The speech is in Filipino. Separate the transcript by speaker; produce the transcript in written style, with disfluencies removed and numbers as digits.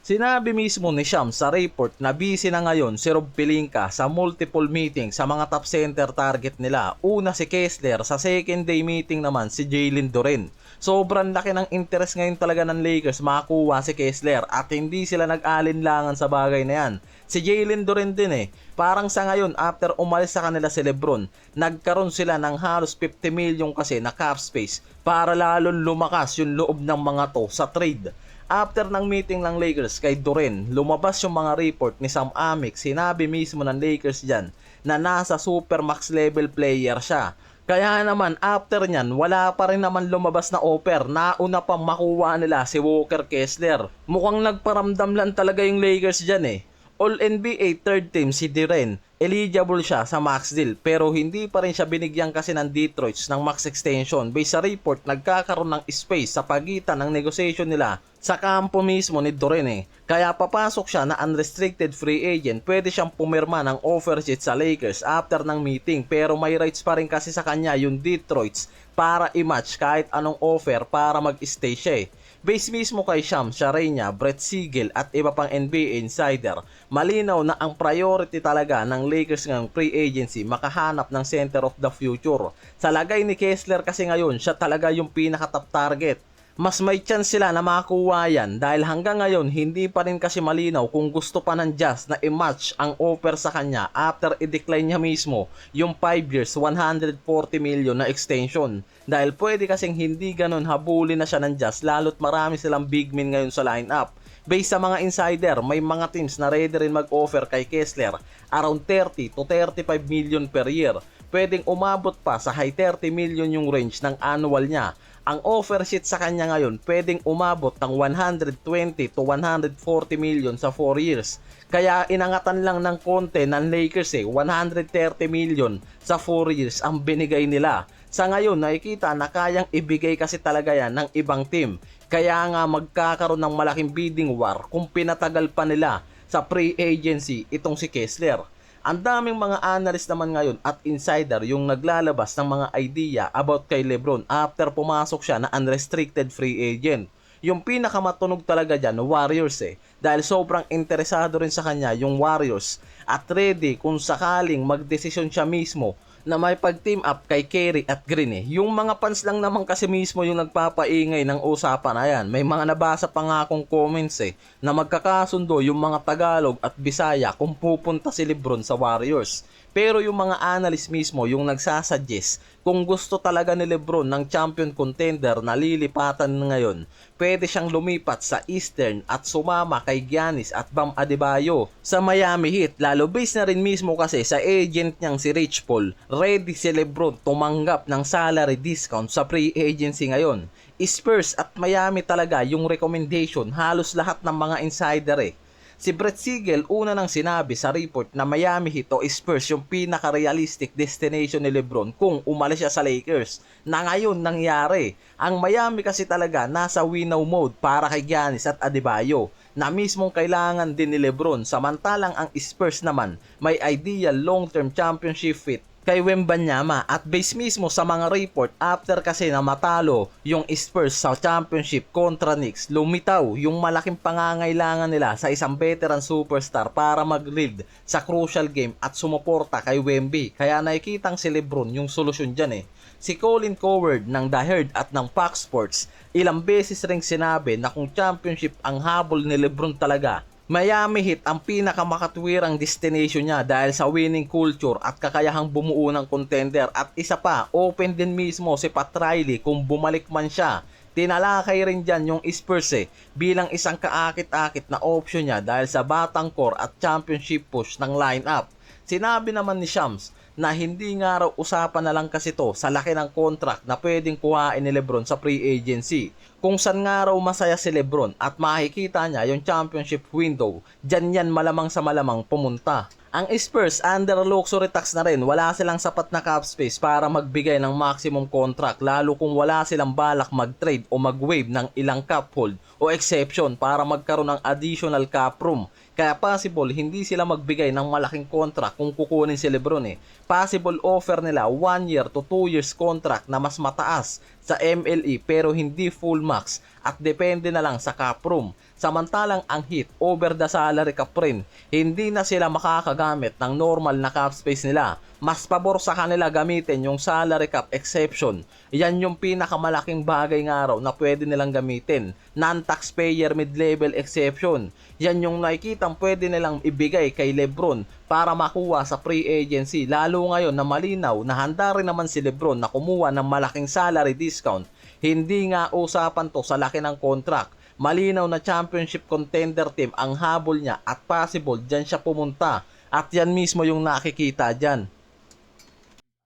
Speaker 1: Sinabi mismo ni Shams sa report na busy na ngayon si Rob Pelinka sa multiple meeting sa mga top center target nila. Una si Kessler, sa second day meeting naman si Jalen Duren. Sobrang laki ng interest ngayon talaga ng Lakers makakuha si Kessler at hindi sila nag-alinlangan sa bagay na yan. Si Jalen Duren din parang sa ngayon after umalis sa kanila si Lebron, nagkaroon sila ng halos 50 million kasi na cap space para lalong lumakas yung loob ng mga to sa trade. After ng meeting ng Lakers kay Duren, lumabas yung mga report ni Sam Amick. Sinabi mismo ng Lakers dyan na nasa supermax level player siya. Kaya naman after nyan, wala pa rin naman lumabas na offer. Nauna pang makuha nila si Walker Kessler. Mukhang nagparamdam lang talaga yung Lakers dyan All-NBA third team si Duren. Eligible siya sa max deal pero hindi pa rin siya binigyan kasi ng Detroit ng max extension. Based sa report, nagkakaroon ng space sa pagitan ng negotiation nila sa kampo mismo ni Duren Kaya papasok siya na unrestricted free agent. Pwede siyang pumirma ng offer sheet sa Lakers after ng meeting pero may rights pa rin kasi sa kanya yung Detroit para i-match kahit anong offer para mag-stay siya Base mismo kay Shams Charania, Brett Siegel at iba pang NBA insider, malinaw na ang priority talaga ng Lakers ngayong free agency makahanap ng center of the future. Sa lagay ni Kessler kasi ngayon, siya talaga yung pinaka-top target. Mas may chance sila na makakuha yan dahil hanggang ngayon hindi pa rin kasi malinaw kung gusto pa ng Jazz na i-match ang offer sa kanya after i-decline niya mismo yung 5 years 140 million na extension. Dahil pwede kasing hindi ganun habulin na siya ng Jazz lalo't marami silang big men ngayon sa lineup. Based sa mga insider, may mga teams na ready rin mag-offer kay Kessler around 30 to 35 million per year. Pwedeng umabot pa sa high 30 million yung range ng annual niya. Ang offer sheet sa kanya ngayon pwedeng umabot ng 120 to 140 million sa 4 years. Kaya inangatan lang ng konti ng Lakers 130 million sa 4 years ang binigay nila. Sa ngayon nakikita na kayang ibigay kasi talaga yan ng ibang team. Kaya nga magkakaroon ng malaking bidding war kung pinatagal pa nila sa free agency itong si Kessler. Ang daming mga analyst naman ngayon at insider yung naglalabas ng mga idea about kay Lebron after pumasok siya na unrestricted free agent. Yung pinakamatunog talaga dyan, Warriors dahil sobrang interesado rin sa kanya yung Warriors at ready kung sakaling magdesisyon siya mismo na may pag-team up kay Curry at Green Yung mga fans lang naman kasi mismo yung nagpapaingay ng usapan na yan. May mga nabasa pa nga akong comments na magkakasundo yung mga Tagalog at Bisaya kung pupunta si Lebron sa Warriors. Pero yung mga analyst mismo yung nagsasuggest kung gusto talaga ni Lebron ng champion contender na lilipatan ngayon, pwede siyang lumipat sa Eastern at sumama kay Giannis at Bam Adebayo sa Miami Heat. Lalo base na rin mismo kasi sa agent niyang si Rich Paul, ready si Lebron tumanggap ng salary discount sa free agency ngayon. Spurs at Miami talaga yung recommendation halos lahat ng mga insider Si Brett Siegel una nang sinabi sa report na Miami Heat o Spurs yung pinaka-realistic destination ni Lebron kung umalis siya sa Lakers. Na ngayon nangyari. Ang Miami kasi talaga nasa win-now mode para kay Giannis at Adebayo na mismong kailangan din ni Lebron. Samantalang ang Spurs naman may ideal long-term championship fit kay Wembanyama at base mismo sa mga report after kasi na matalo yung Spurs sa championship kontra Knicks, lumitaw yung malaking pangangailangan nila sa isang veteran superstar para mag-lead sa crucial game at sumuporta kay Wemby. Kaya nakikitang si Lebron yung solusyon dyan Si Colin Cowherd ng The Herd at ng Fox Sports ilang beses ring sinabi na kung championship ang habol ni Lebron talaga, Miami Heat ang pinakamakatwirang destination niya dahil sa winning culture at kakayahang bumuo ng contender at isa pa, open din mismo si Pat Riley kung bumalik man siya. Tinalakay rin dyan yung Spurs bilang isang kaakit-akit na option niya dahil sa batang core at championship push ng lineup. Sinabi naman ni Shams na hindi nga raw usapan na lang kasi to sa laki ng contract na pwedeng kuhain ni Lebron sa free agency. Kung saan nga raw masaya si Lebron at makikita niya yung championship window, dyan yan malamang sa malamang pumunta. Ang Spurs under luxury tax na rin, wala silang sapat na cap space para magbigay ng maximum contract lalo kung wala silang balak mag-trade o mag-waive ng ilang cap hold o exception para magkaroon ng additional cap room. Kaya possible hindi sila magbigay ng malaking contract kung kukunin si Lebron Possible offer nila 1 year to 2 years contract na mas mataas sa MLE pero hindi full max at depende na lang sa cap room. Samantalang ang Heat over the salary cap rin, hindi na sila makakagamit ng normal na cap space nila. Mas pabor sa kanila gamitin yung salary cap exception. Yan yung pinakamalaking bagay nga raw na pwede nilang gamitin. Non-taxpayer mid-level exception. Yan yung nakikitang pwede nilang ibigay kay Lebron para makuha sa free agency. Lalo ngayon na malinaw na handa rin naman si Lebron na kumuha ng malaking salary discount. Hindi nga usapan to sa laki ng contract. Malinaw na championship contender team ang habol niya at possible dyan siya pumunta. At yan mismo yung nakikita dyan.